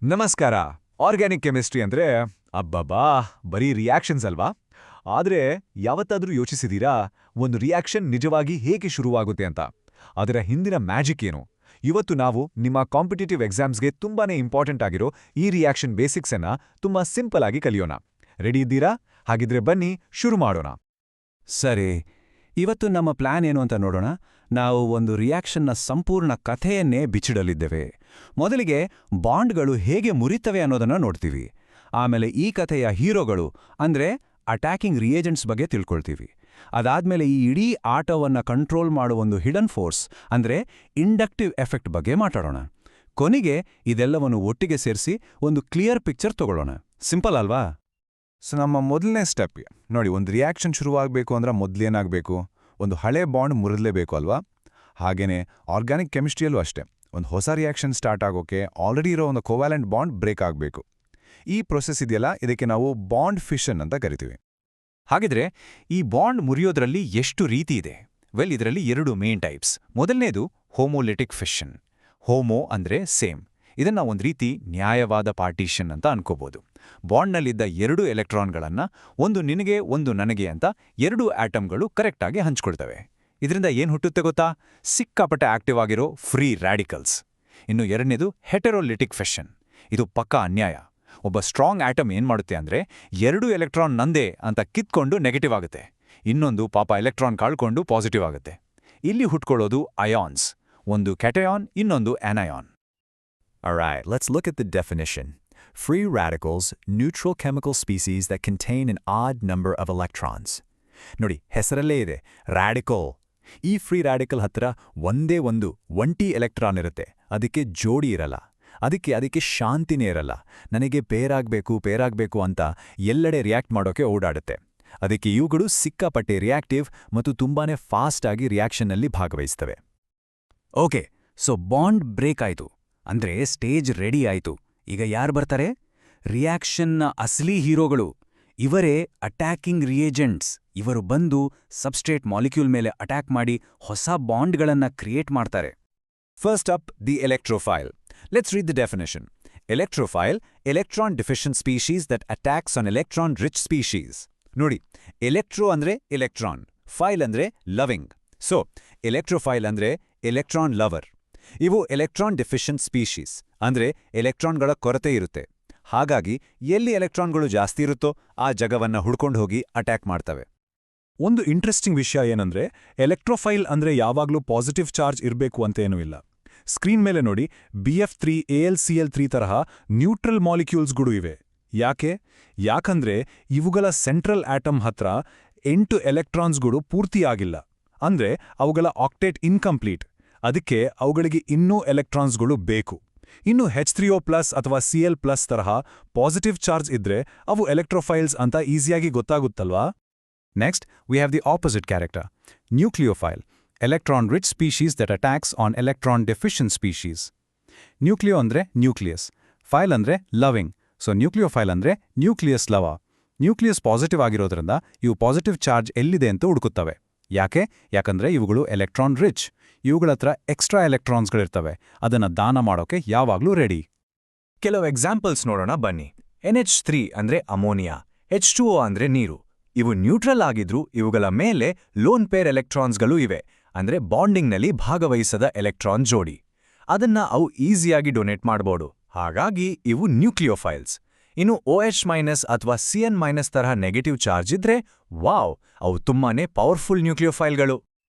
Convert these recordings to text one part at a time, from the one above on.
ನಮಸ್ಕಾರ. Organic chemistry ಅಂದ್ರೆ ಅಬ್ಬಬ್ಬಾ ಬರೀ ರಿಯಾಕ್ಷನ್ಸ್ ಅಲ್ವಾ? ಆದ್ರೆ ಯಾವತ್ತಾದ್ರೂ ಯೋಚಿಸಿದೀರಾ ಒಂದು ರಿಯಾಕ್ಷನ್ ನಿಜವಾಗಿ ಹೇಗೆ ಶುರುವಾಗುತ್ತೆ ಅಂತ? ಅದರ ಹಿಂದಿನ ಮ್ಯಾಜಿಕ್ ಏನು? ಇವತ್ತು ನಾವು ನಿಮ್ಮ ಕಾಂಪಿಟೇಟಿವ್ ಎಕ್ಸಾಮ್ಸ್ಗೆ ತುಂಬಾನೇ ಇಂಪಾರ್ಟೆಂಟ್ ಆಗಿರೋ ಈ ರಿಯಾಕ್ಷನ್ ಬೇಸಿಕ್ಸ್ ಅನ್ನ ತುಂಬಾ ಸಿಂಪಲ್ ಆಗಿ ಕಲಿಯೋಣ. ರೆಡಿ ಇದ್ದೀರಾ? ಹಾಗಿದ್ರೆ ಬನ್ನಿ ಶುರು ಮಾಡೋಣ. ಸರಿ, ಇವತ್ತು ನಮ್ಮ ಪ್ಲಾನ್ ಏನು ಅಂತ ನೋಡೋಣ. ನಾವು ಒಂದು ರಿಯಾಕ್ಷನ್ನ ಸಂಪೂರ್ಣ ಕಥೆಯನ್ನೇ ಬಿಚ್ಚಿಡಲಿದ್ದೇವೆ. ಮೊದಲಿಗೆ ಬಾಂಡ್ಗಳು ಹೇಗೆ ಮುರಿತವೆ ಅನ್ನೋದನ್ನ ನೋಡ್ತೀವಿ. ಆಮೇಲೆ ಈ ಕಥೆಯ ಹೀರೋಗಳು ಅಂದ್ರೆ ಅಟ್ಯಾಕಿಂಗ್ ರಿಯೇಜೆಂಟ್ಸ್ ಬಗ್ಗೆ ತಿಳ್ಕೊಳ್ತೀವಿ. ಅದಾದ್ಮೇಲೆ ಈ ಇಡೀ ಆಟವನ್ನ ಕಂಟ್ರೋಲ್ ಮಾಡುವ ಒಂದು ಹಿಡನ್ ಫೋರ್ಸ್ ಅಂದ್ರೆ ಇಂಡಕ್ಟಿವ್ ಎಫೆಕ್ಟ್ ಬಗ್ಗೆ ಮಾತಾಡೋಣ. ಕೊನೆಗೆ ಇದೆಲ್ಲವನ್ನು ಒಟ್ಟಿಗೆ ಸೇರಿಸಿ ಒಂದು ಕ್ಲಿಯರ್ ಪಿಕ್ಚರ್ ತಗೊಳ್ಳೋಣ. ಸಿಂಪಲ್ ಅಲ್ವಾ? ಸೊ ನಮ್ಮ ಮೊದಲನೇ ಸ್ಟೆಪ್ ನೋಡಿ, ಒಂದು ರಿಯಾಕ್ಷನ್ ಶುರುವಾಗಬೇಕು ಅಂದ್ರೆ ಮೊದಲೇನಾಗಬೇಕು? ಒಂದು ಹಳೆ ಬಾಂಡ್ ಮುರಿದಲೇಬೇಕು ಅಲ್ವಾ? ಹಾಗೇನೆ ಆರ್ಗ್ಯಾನಿಕ್ ಕೆಮಿಸ್ಟ್ರಿಯಲ್ಲೂ ಅಷ್ಟೇ. ಒಂದು ಹೊಸ ರಿಯಾಕ್ಷನ್ ಸ್ಟಾರ್ಟ್ ಆಗೋಕೆ ಆಲ್ರೆಡಿ ಇರೋ ಒಂದು ಕೋವ್ಯಾಲೆಂಟ್ ಬಾಂಡ್ ಬ್ರೇಕ್ ಆಗಬೇಕು. ಈ ಪ್ರೊಸೆಸ್ ಇದೆಯಲ್ಲ, ಇದಕ್ಕೆ ನಾವು ಬಾಂಡ್ ಫಿಷನ್ ಅಂತ ಕರಿತೀವಿ. ಹಾಗಿದ್ರೆ ಈ ಬಾಂಡ್ ಮುರಿಯೋದ್ರಲ್ಲಿ ಎಷ್ಟು ರೀತಿ ಇದೆ? ಇದರಲ್ಲಿ 2 ಮೇನ್ ಟೈಪ್ಸ್. ಮೊದಲನೇದು ಹೋಮೋಲಿಟಿಕ್ ಫಿಷನ್. ಹೋಮೋ ಅಂದ್ರೆ ಸೇಮ್. ಇದನ್ನ ಒಂದು ರೀತಿ ನ್ಯಾಯವಾದ ಪಾರ್ಟಿಷನ್ ಅಂತ ಅನ್ಕೋಬಹುದು. ಬಾಂಡ್ನಲ್ಲಿದ್ದ 2 ಎಲೆಕ್ಟ್ರಾನ್ಗಳನ್ನ ಒಂದು ನಿನಗೆ ಒಂದು ನನಗೆ ಅಂತ 2 ಆಟಮ್ಗಳು ಕರೆಕ್ಟಾಗಿ ಹಂಚ್ಕೊಳ್ತವೆ. ಇದರಿಂದ ಏನ್ ಹುಟ್ಟುತ್ತೆ ಗೊತ್ತಾ? ಸಿಕ್ಕಾಪಟ್ಟೆ ಆಕ್ಟಿವ್ ಆಗಿರೋ ಫ್ರೀ ರ್ಯಾಡಿಕಲ್ಸ್. ಇನ್ನು ಎರಡನೇದು ಹೆಟೆರೋಲಿಟಿಕ್ ಫಿಷನ್. ಇದು ಪಕ್ಕಾ ಅನ್ಯಾಯ. ಒಬ್ಬ ಸ್ಟ್ರಾಂಗ್ ಆಟಮ್ ಏನ್ ಮಾಡುತ್ತೆ ಅಂದ್ರೆ 2 ಎಲೆಕ್ಟ್ರಾನ್ ನಂದೇ ಅಂತ ಕಿತ್ಕೊಂಡು ನೆಗೆಟಿವ್ ಆಗುತ್ತೆ. ಇನ್ನೊಂದು ಪಾಪ ಎಲೆಕ್ಟ್ರಾನ್ ಕಳ್ಕೊಂಡು ಪಾಸಿಟಿವ್ ಆಗುತ್ತೆ. ಇಲ್ಲಿ ಹುಟ್ಕೊಳ್ಳೋದು ಅಯಾನ್ಸ್. ಒಂದು ಕ್ಯಾಟಯಾನ್, ಇನ್ನೊಂದು anion. Alright, let's look at the definition. Free radicals, neutral chemical species that contain an odd number of electrons. ನೋಡಿ, ಹೆಸರಲ್ಲೇ ಇದೆ, ರಾಡಿಕಲ್. ಈ ಫ್ರೀ ರಾಡಿಕಲ್ ಹತ್ರ ಒಂದೇ ಒಂದು ಒಂಟಿ ಎಲೆಕ್ಟ್ರಾನ್ ಇರುತ್ತೆ. ಅದಕ್ಕೆ ಜೋಡಿ ಇರಲ್ಲ. ಅದಕ್ಕೆ ಶಾಂತಿನೇ ಇರಲ್ಲ. ನನಗೆ ಪೇರಾಗಬೇಕು ಅಂತ ಎಲ್ಲೆಡೆ ರಿಯಾಕ್ಟ್ ಮಾಡೋಕೆ ಓಡಾಡುತ್ತೆ. ಅದಕ್ಕೆ ಇವುಗಳು ಸಿಕ್ಕಾಪಟ್ಟೆ ರಿಯಾಕ್ಟಿವ್ ಮತ್ತು ತುಂಬಾನೇ ಫಾಸ್ಟ್ ಆಗಿ ರಿಯಾಕ್ಷನ್ನಲ್ಲಿ ಭಾಗವಹಿಸ್ತವೆ. ಓಕೆ, ಸೊ ಬಾಂಡ್ ಬ್ರೇಕ್ ಆಯ್ತು ಅಂದ್ರೆ ಸ್ಟೇಜ್ ರೆಡಿ ಆಯ್ತು. ಈಗ ಯಾರು ಬರ್ತಾರೆ? ರಿಯಾಕ್ಷನ್ನ ಅಸಲಿ ಹೀರೋಗಳು. ಇವರೇ ಅಟ್ಯಾಕಿಂಗ್ ರಿಯೇಜೆಂಟ್ಸ್. ಇವರು ಬಂದು ಸಬ್ಸ್ಟ್ರೇಟ್ ಮಾಲಿಕ್ಯೂಲ್ ಮೇಲೆ ಅಟ್ಯಾಕ್ ಮಾಡಿ ಹೊಸ ಬಾಂಡ್ಗಳನ್ನ ಕ್ರಿಯೇಟ್ ಮಾಡ್ತಾರೆ. First up, the electrophile. Let's read the definition. Electrophile, electron deficient species that attacks on electron-rich species. ನೋಡಿ, ಎಲೆಕ್ಟ್ರೋ ಅಂದ್ರೆ ಎಲೆಕ್ಟ್ರಾನ್, ಫೈಲ್ ಅಂದ್ರೆ ಲವಿಂಗ್. ಸೊ ಎಲೆಕ್ಟ್ರೋಫೈಲ್ ಅಂದ್ರೆ ಎಲೆಕ್ಟ್ರಾನ್ ಲವರ್. ಇವು ಎಲೆಕ್ಟ್ರಾನ್ ಡಿಫಿಷಿಯಂಟ್ ಸ್ಪೀಷೀಸ್, ಅಂದ್ರೆ ಎಲೆಕ್ಟ್ರಾನ್ಗಳ ಕೊರತೆ ಇರುತ್ತೆ. ಹಾಗಾಗಿ ಎಲ್ಲಿ ಎಲೆಕ್ಟ್ರಾನ್ಗಳು ಜಾಸ್ತಿ ಇರುತ್ತೋ ಆ ಜಗವನ್ನ ಹುಡ್ಕೊಂಡು ಹೋಗಿ ಅಟ್ಯಾಕ್ ಮಾಡ್ತವೆ. ಒಂದು ಇಂಟ್ರೆಸ್ಟಿಂಗ್ ವಿಷಯ ಏನಂದ್ರೆ, ಎಲೆಕ್ಟ್ರೋಫೈಲ್ ಅಂದ್ರೆ ಯಾವಾಗ್ಲೂ ಪಾಸಿಟಿವ್ ಚಾರ್ಜ್ ಇರಬೇಕು ಅಂತೇನೂ ಇಲ್ಲ. ಸ್ಕ್ರೀನ್ ಮೇಲೆ ನೋಡಿ, BF3 AlCl3 ತರಹ ನ್ಯೂಟ್ರಲ್ ಮಾಲಿಕ್ಯೂಲ್ಸ್ಗಳು ಇವೆ. ಯಾಕಂದ್ರೆ ಇವುಗಳ ಸೆಂಟ್ರಲ್ ಆಟಮ್ ಹತ್ರ 8 ಎಲೆಕ್ಟ್ರಾನ್ಸ್ಗಳು ಪೂರ್ತಿಯಾಗಿಲ್ಲ. ಅಂದ್ರೆ ಅವುಗಳ ಆಕ್ಟೇಟ್ ಇನ್ಕಂಪ್ಲೀಟ್. ಅದಕ್ಕೆ ಅವುಗಳಿಗೆ ಇನ್ನೂ ಎಲೆಕ್ಟ್ರಾನ್ಸ್ಗಳು ಬೇಕು. ಇನ್ನು H3O+ ಅಥವಾ Cl+ ತರಹ ಪಾಸಿಟಿವ್ ಚಾರ್ಜ್ ಇದ್ರೆ ಅವು ಎಲೆಕ್ಟ್ರೋಫೈಲ್ಸ್ ಅಂತ ಈಸಿಯಾಗಿ ಗೊತ್ತಾಗುತ್ತಲ್ವಾ? Next, we have the opposite character, nucleophile. Electron rich species that attacks on electron deficient species. Nucleo ಅಂದ್ರೆ ನ್ಯೂಕ್ಲಿಯಸ್, ಫೈಲ್ ಅಂದ್ರೆ ಲವಿಂಗ್. ಸೊ ನ್ಯೂಕ್ಲಿಯೋಫೈಲ್ ಅಂದ್ರೆ ನ್ಯೂಕ್ಲಿಯಸ್ ಲವ. ನ್ಯೂಕ್ಲಿಯಸ್ ಪಾಸಿಟಿವ್ ಆಗಿರೋದ್ರಿಂದ ಇವು ಪಾಸಿಟಿವ್ ಚಾರ್ಜ್ ಎಲ್ಲಿದೆ ಅಂತ ಹುಡುಕುತ್ತವೆ. ಯಾಕಂದ್ರೆ ಇವುಗಳು ಎಲೆಕ್ಟ್ರಾನ್ ರಿಚ್. ಇವುಗಳತ್ರ ಎಕ್ಸ್ಟ್ರಾ ಎಲೆಕ್ಟ್ರಾನ್ಸ್ಗಳಿರ್ತವೆ. ಅದನ್ನ ದಾನ ಮಾಡೋಕೆ ಯಾವಾಗ್ಲೂ ರೆಡಿ. ಕೆಲವು ಎಕ್ಸಾಂಪಲ್ಸ್ ನೋಡೋಣ ಬನ್ನಿ. NH3 ಅಂದ್ರೆ ಅಮೋನಿಯಾ, H2O ಅಂದ್ರೆ ನೀರು. ಇವು ನ್ಯೂಟ್ರಲ್ ಆಗಿದ್ರೂ ಇವುಗಳ ಮೇಲೆ ಲೋನ್ ಪೇರ್ ಎಲೆಕ್ಟ್ರಾನ್ಸ್ಗಳು ಇವೆ, ಅಂದ್ರೆ ಬಾಂಡಿಂಗ್ನಲ್ಲಿ ಭಾಗವಹಿಸದ ಎಲೆಕ್ಟ್ರಾನ್ ಜೋಡಿ. ಅದನ್ನ ಅವು ಈಸಿಯಾಗಿ ಡೊನೇಟ್ ಮಾಡಬಹುದು. ಹಾಗಾಗಿ ಇವು ನ್ಯೂಕ್ಲಿಯೋಫೈಲ್ಸ್. ಇನ್ನು OH- ಅಥವಾ CN- ತರಹ ನೆಗೆಟಿವ್ ಚಾರ್ಜ್ ಇದ್ರೆ ವಾವ್, ಅವು ತುಂಬಾನೇ ಪವರ್ಫುಲ್ ನ್ಯೂಕ್ಲಿಯೋಫೈಲ್ಗಳು.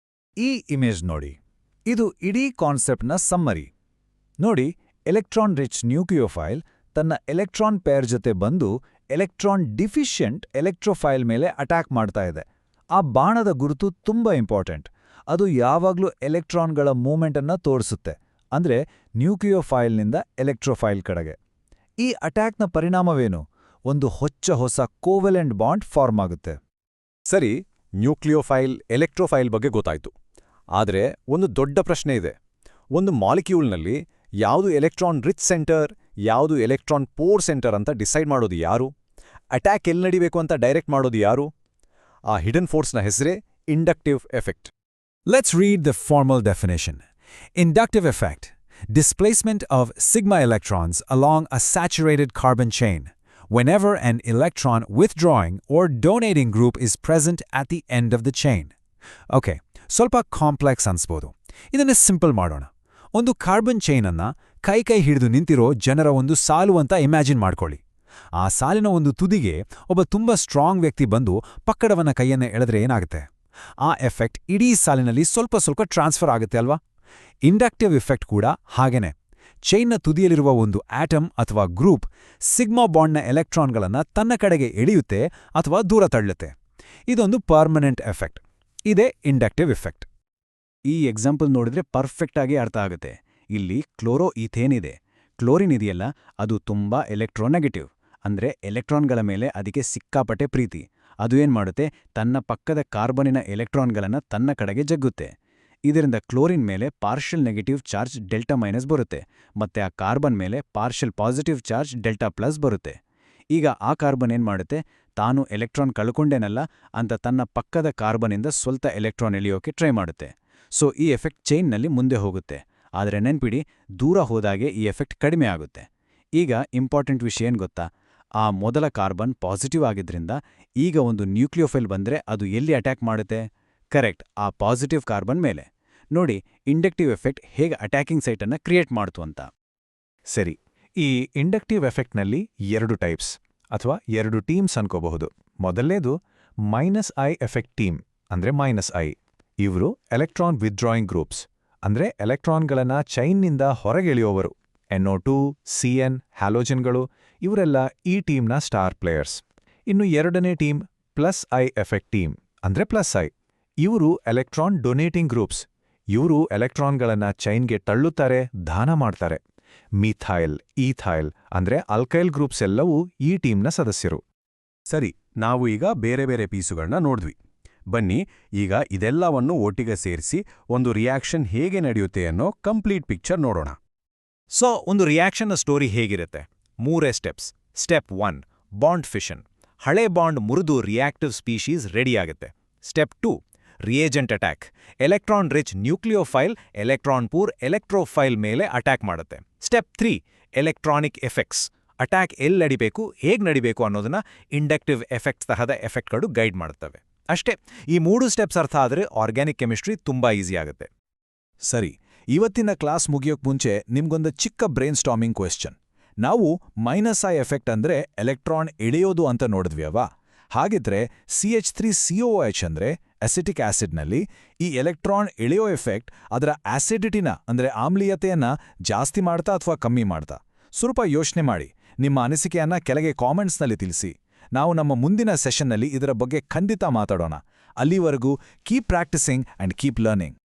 ಈ ಇಮೇಜ್ ನೋಡಿ, ಇದು ಇಡೀ ಕಾನ್ಸೆಪ್ಟ್ನ ಸಮ್ಮರಿ. ನೋಡಿ, ಎಲೆಕ್ಟ್ರಾನ್ ರಿಚ್ ನ್ಯೂಕ್ಲಿಯೋಫೈಲ್ ತನ್ನ ಎಲೆಕ್ಟ್ರಾನ್ ಪೇರ್ ಜೊತೆ ಬಂದು ಎಲೆಕ್ಟ್ರಾನ್ ಡಿಫಿಷಿಯಂಟ್ ಎಲೆಕ್ಟ್ರೋಫೈಲ್ ಮೇಲೆ ಅಟ್ಯಾಕ್ ಮಾಡ್ತಾ ಇದೆ. ಆ ಬಾಣದ ಗುರುತು ತುಂಬಾ ಇಂಪಾರ್ಟೆಂಟ್. ಅದು ಯಾವಾಗ್ಲೂ ಎಲೆಕ್ಟ್ರಾನ್ಗಳ ಮೂವ್ಮೆಂಟನ್ನ ತೋರಿಸುತ್ತೆ, ಅಂದ್ರೆ ನ್ಯೂಕ್ಲಿಯೋಫೈಲ್ನಿಂದ ಎಲೆಕ್ಟ್ರೋಫೈಲ್ ಕಡೆಗೆ. ಈ ಅಟ್ಯಾಕ್ನ ಪರಿಣಾಮವೇನು? ಒಂದು ಹೊಸ ಕೋವೆಲೆಂಟ್ ಬಾಂಡ್ ಫಾರ್ಮ್ ಆಗುತ್ತೆ. ಸರಿ, ನ್ಯೂಕ್ಲಿಯೋಫೈಲ್, ಎಲೆಕ್ಟ್ರೋಫೈಲ್ ಬಗ್ಗೆ ಗೊತ್ತಾಯ್ತು. ಆದರೆ ಒಂದು ದೊಡ್ಡ ಪ್ರಶ್ನೆ ಇದೆ. ಒಂದು ಮಾಲಿಕ್ಯೂಲ್ನಲ್ಲಿ ಯಾವುದು ಎಲೆಕ್ಟ್ರಾನ್ ರಿಚ್ ಸೆಂಟರ್, ಯಾವುದು ಎಲೆಕ್ಟ್ರಾನ್ ಪೋರ್ ಸೆಂಟರ್ ಅಂತ ಡಿಸೈಡ್ ಮಾಡೋದು ಯಾರು? ಅಟ್ಯಾಕ್ ಎಲ್ಲಿ ನಡಿಬೇಕು ಅಂತ ಡೈರೆಕ್ಟ್ ಮಾಡೋದು ಯಾರು? ಆ ಹಿಡನ್ ಫೋರ್ಸ್ನ ಹೆಸರೇ inductive effect. Let's read the formal definition. Inductive effect. displacement of sigma electrons along a saturated carbon chain, whenever an electron withdrawing or donating group is present at the end of the chain. Okay, ಸ್ವಲ್ಪ complex ಅನ್ಸ್ಬೋದು. ಇದನ್ನೇ simple ಮಾಡೋಣ. ಒಂದು carbon chain ಅನ್ನ ಕೈ ಹಿಡಿದು ನಿಂತಿರೋ ಜನರ ಒಂದು ಸಾಲು ಅಂತ ಇಮ್ಯಾಜಿನ್ ಮಾಡ್ಕೊಳ್ಳಿ. ಆ ಸಾಲಿನ ಒಂದು ತುದಿಗೆ ಒಬ್ಬ ತುಂಬ ಸ್ಟ್ರಾಂಗ್ ವ್ಯಕ್ತಿ ಬಂದು ಪಕ್ಕದವನ ಕೈಯನ್ನ ಎಳೆದ್ರೆ ಏನಾಗುತ್ತೆ? ಆ ಎಫೆಕ್ಟ್ ಇಡೀ ಸಾಲಿನಲ್ಲಿ ಸ್ವಲ್ಪ ಟ್ರಾನ್ಸ್ಫರ್ ಆಗುತ್ತೆ ಅಲ್ವಾ? ಇಂಡಕ್ಟಿವ್ ಎಫೆಕ್ಟ್ ಕೂಡ ಹಾಗೇನೆ. ಚೈನ್ನ ತುದಿಯಲ್ಲಿರುವ ಒಂದು ಆಟಮ್ ಅಥವಾ ಗ್ರೂಪ್ ಸಿಗ್ಮಾ ಬಾಂಡ್ನ ಎಲೆಕ್ಟ್ರಾನ್ಗಳನ್ನು ತನ್ನ ಕಡೆಗೆ ಎಳೆಯುತ್ತೆ ಅಥವಾ ದೂರ ತಳ್ಳುತ್ತೆ. ಇದೊಂದು ಪರ್ಮನೆಂಟ್ ಎಫೆಕ್ಟ್. ಇದೇ ಇಂಡಕ್ಟಿವ್ ಎಫೆಕ್ಟ್. ಈ ಎಕ್ಸಾಂಪಲ್ ನೋಡಿದ್ರೆ ಪರ್ಫೆಕ್ಟ್ ಆಗಿ ಅರ್ಥ ಆಗುತ್ತೆ. ಇಲ್ಲಿ ಕ್ಲೋರೋ ಈಥೇನ್ ಇದೆ. ಕ್ಲೋರಿನ್ ಇದೆಯಲ್ಲ, ಅದು ತುಂಬಾ ಎಲೆಕ್ಟ್ರೋನೆಗೆಟಿವ್. ಅಂದ್ರೆ ಎಲೆಕ್ಟ್ರಾನ್ಗಳ ಮೇಲೆ ಅದಕ್ಕೆ ಸಿಕ್ಕಾಪಟ್ಟೆ ಪ್ರೀತಿ. ಅದು ಏನ್ ಮಾಡುತ್ತೆ? ತನ್ನ ಪಕ್ಕದ ಕಾರ್ಬನಿನ ಎಲೆಕ್ಟ್ರಾನ್ಗಳನ್ನು ತನ್ನ ಕಡೆಗೆ ಜಗ್ಗುತ್ತೆ. ಇದರಿಂದ ಕ್ಲೋರಿನ್ ಮೇಲೆ partial negative charge delta minus ಬರುತ್ತೆ, ಮತ್ತೆ ಆ ಕಾರ್ಬನ್ ಮೇಲೆ partial positive charge delta plus ಬರುತ್ತೆ. ಈಗ ಆ ಕಾರ್ಬನ್ ಏನ್ ಮಾಡುತ್ತೆ? ತಾನು ಎಲೆಕ್ಟ್ರಾನ್ ಕಳ್ಕೊಂಡೇನಲ್ಲ ಅಂತ ತನ್ನ ಪಕ್ಕದ ಕಾರ್ಬನಿಂದ ಸ್ವಲ್ಪ ಎಲೆಕ್ಟ್ರಾನ್ ಎಳೆಯೋಕೆ ಟ್ರೈ ಮಾಡುತ್ತೆ. ಸೊ ಈ ಎಫೆಕ್ಟ್ ಚೈನ್ನಲ್ಲಿ ಮುಂದೆ ಹೋಗುತ್ತೆ. ಆದರೆ ನೆನ್ಪಿಡಿ, ದೂರ ಹೋದಾಗೆ ಈ ಎಫೆಕ್ಟ್ ಕಡಿಮೆ ಆಗುತ್ತೆ. ಈಗ ಇಂಪಾರ್ಟೆಂಟ್ ವಿಷಯ ಏನ್ ಗೊತ್ತಾ? ಆ ಮೊದಲ ಕಾರ್ಬನ್ ಪಾಸಿಟಿವ್ ಆಗಿದ್ರಿಂದ ಈಗ ಒಂದು ನ್ಯೂಕ್ಲಿಯೋಫೈಲ್ ಬಂದ್ರೆ ಅದು ಎಲ್ಲಿ ಅಟ್ಯಾಕ್ ಮಾಡುತ್ತೆ? ಕರೆಕ್ಟ್, ಆ ಪಾಸಿಟಿವ್ ಕಾರ್ಬನ್ ಮೇಲೆ. ನೋಡಿ ಇಂಡಕ್ಟಿವ್ ಎಫೆಕ್ಟ್ ಹೇಗೆ ಅಟ್ಯಾಕಿಂಗ್ ಸೈಟನ್ನು ಕ್ರಿಯೇಟ್ ಮಾಡ್ತು ಅಂತ. ಸರಿ, ಈ ಇಂಡಕ್ಟಿವ್ ಎಫೆಕ್ಟ್ನಲ್ಲಿ 2 ಟೈಪ್ಸ್ ಅಥವಾ 2 ಟೀಮ್ಸ್ ಅನ್ಕೋಬಹುದು. ಮೊದಲನೇದು -I ಎಫೆಕ್ಟ್ ಟೀಮ್, ಅಂದ್ರೆ -I. ಇವರು ಎಲೆಕ್ಟ್ರಾನ್ ವಿತ್ಡ್ರಾಯಿಂಗ್ ಗ್ರೂಪ್ಸ್, ಅಂದ್ರೆ ಎಲೆಕ್ಟ್ರಾನ್ಗಳನ್ನ ಚೈನ್ನಿಂದ ಹೊರಗೆಳೆಯುವವರು. NO2, CN, ಹ್ಯಾಲೋಜನ್ಗಳು ಇವರೆಲ್ಲ ಈ ಟೀಮ್ನ ಸ್ಟಾರ್ ಪ್ಲೇಯರ್ಸ್. ಇನ್ನು ಎರಡನೇ ಟೀಮ್ +I ಎಫೆಕ್ಟ್ ಟೀಮ್, ಅಂದ್ರೆ +I. ಇವರು ಎಲೆಕ್ಟ್ರಾನ್ ಡೊನೇಟಿಂಗ್ ಗ್ರೂಪ್ಸ್. ಇವರು ಎಲೆಕ್ಟ್ರಾನ್ಗಳನ್ನ ಚೈನ್ಗೆ ತಳ್ಳುತ್ತಾರೆ, ದಾನ ಮಾಡ್ತಾರೆ. ಮಿಥೈಲ್, ಈಥೈಲ್ ಅಂದ್ರೆ ಅಲ್ಕೈಲ್ ಗ್ರೂಪ್ಸ್ ಎಲ್ಲವೂ ಈ ಟೀಮ್ನ ಸದಸ್ಯರು. ಸರಿ, ನಾವು ಈಗ ಬೇರೆ ಬೇರೆ ಪೀಸುಗಳನ್ನ ನೋಡಿದ್ವಿ. ಬನ್ನಿ ಈಗ ಇದೆಲ್ಲವನ್ನು ಒಟ್ಟಿಗೆ ಸೇರಿಸಿ ಒಂದು ರಿಯಾಕ್ಷನ್ ಹೇಗೆ ನಡೆಯುತ್ತೆ ಅನ್ನೋ ಕಂಪ್ಲೀಟ್ ಪಿಕ್ಚರ್ ನೋಡೋಣ. ಸೊ ಒಂದು ರಿಯಾಕ್ಷನ್ನ ಸ್ಟೋರಿ ಹೇಗಿರುತ್ತೆ? 3 ಸ್ಟೆಪ್ಸ್. Step 1 bond fission. ಹಳೆ ಬಾಂಡ್ ಮುರಿದು ರಿಯಾಕ್ಟಿವ್ ಸ್ಪೀಶೀಸ್ ರೆಡಿಯಾಗುತ್ತೆ. Step 2 reagent attack. Electron rich nucleophile electron poor electrophile ಮೇಲೆ ಅಟ್ಯಾಕ್ ಮಾಡುತ್ತೆ. Step 3 electronic effects. ಅಟ್ಯಾಕ್ ಎಲ್ಲಿ ನಡಿಬೇಕು, ಹೇಗೆ ನಡಿಬೇಕು ಅನ್ನೋದನ್ನ ಇಂಡಕ್ಟಿವ್ ಎಫೆಕ್ಟ್ಸ್ ತರಹದ ಎಫೆಕ್ಟ್ಗಳು ಗೈಡ್ ಮಾಡುತ್ತವೆ. ಅಷ್ಟೇ. ಈ 3 ಸ್ಟೆಪ್ಸ್ ಅರ್ಥ ಆದರೆ ಆರ್ಗ್ಯಾನಿಕ್ ಕೆಮಿಸ್ಟ್ರಿ ತುಂಬಾ ಈಸಿ ಆಗುತ್ತೆ. ಸರಿ, ಇವತ್ತಿನ ಕ್ಲಾಸ್ ಮುಗಿಯೋಕ್ ಮುಂಚೆ ನಿಮ್ಗೊಂದು ಚಿಕ್ಕ ಬ್ರೈನ್ ಸ್ಟಾರ್ಮಿಂಗ್ ಕ್ವೆಶ್ಚನ್. ನಾವು -I ಎಫೆಕ್ಟ್ ಅಂದ್ರೆ ಎಲೆಕ್ಟ್ರಾನ್ ಎಳೆಯೋದು ಅಂತ ನೋಡಿದ್ವಿ ಅವಾ? ಹಾಗಿದ್ರೆ CH3COOH ಅಂದ್ರೆ ಅಸಿಟಿಕ್ ಆಸಿಡ್ನಲ್ಲಿ ಈ ಎಲೆಕ್ಟ್ರಾನ್ ಎಳೆಯೋ ಎಫೆಕ್ಟ್ ಅದರ ಆಸಿಡಿಟಿನ ಅಂದ್ರೆ ಆಮ್ಲೀಯತೆಯನ್ನ ಜಾಸ್ತಿ ಮಾಡ್ತಾ ಅಥವಾ ಕಮ್ಮಿ ಮಾಡ್ತಾ? ಸ್ವಲ್ಪ ಯೋಚನೆ ಮಾಡಿ, ನಿಮ್ಮ ಅನಿಸಿಕೆಯನ್ನ ಕೆಳಗೆ ಕಾಮೆಂಟ್ಸ್ನಲ್ಲಿ ತಿಳಿಸಿ. ನಾವು ನಮ್ಮ ಮುಂದಿನ ಸೆಷನ್ನಲ್ಲಿ ಇದರ ಬಗ್ಗೆ ಖಂಡಿತ ಮಾತಾಡೋಣ. ಅಲ್ಲಿವರೆಗೂ keep practising and keep learning.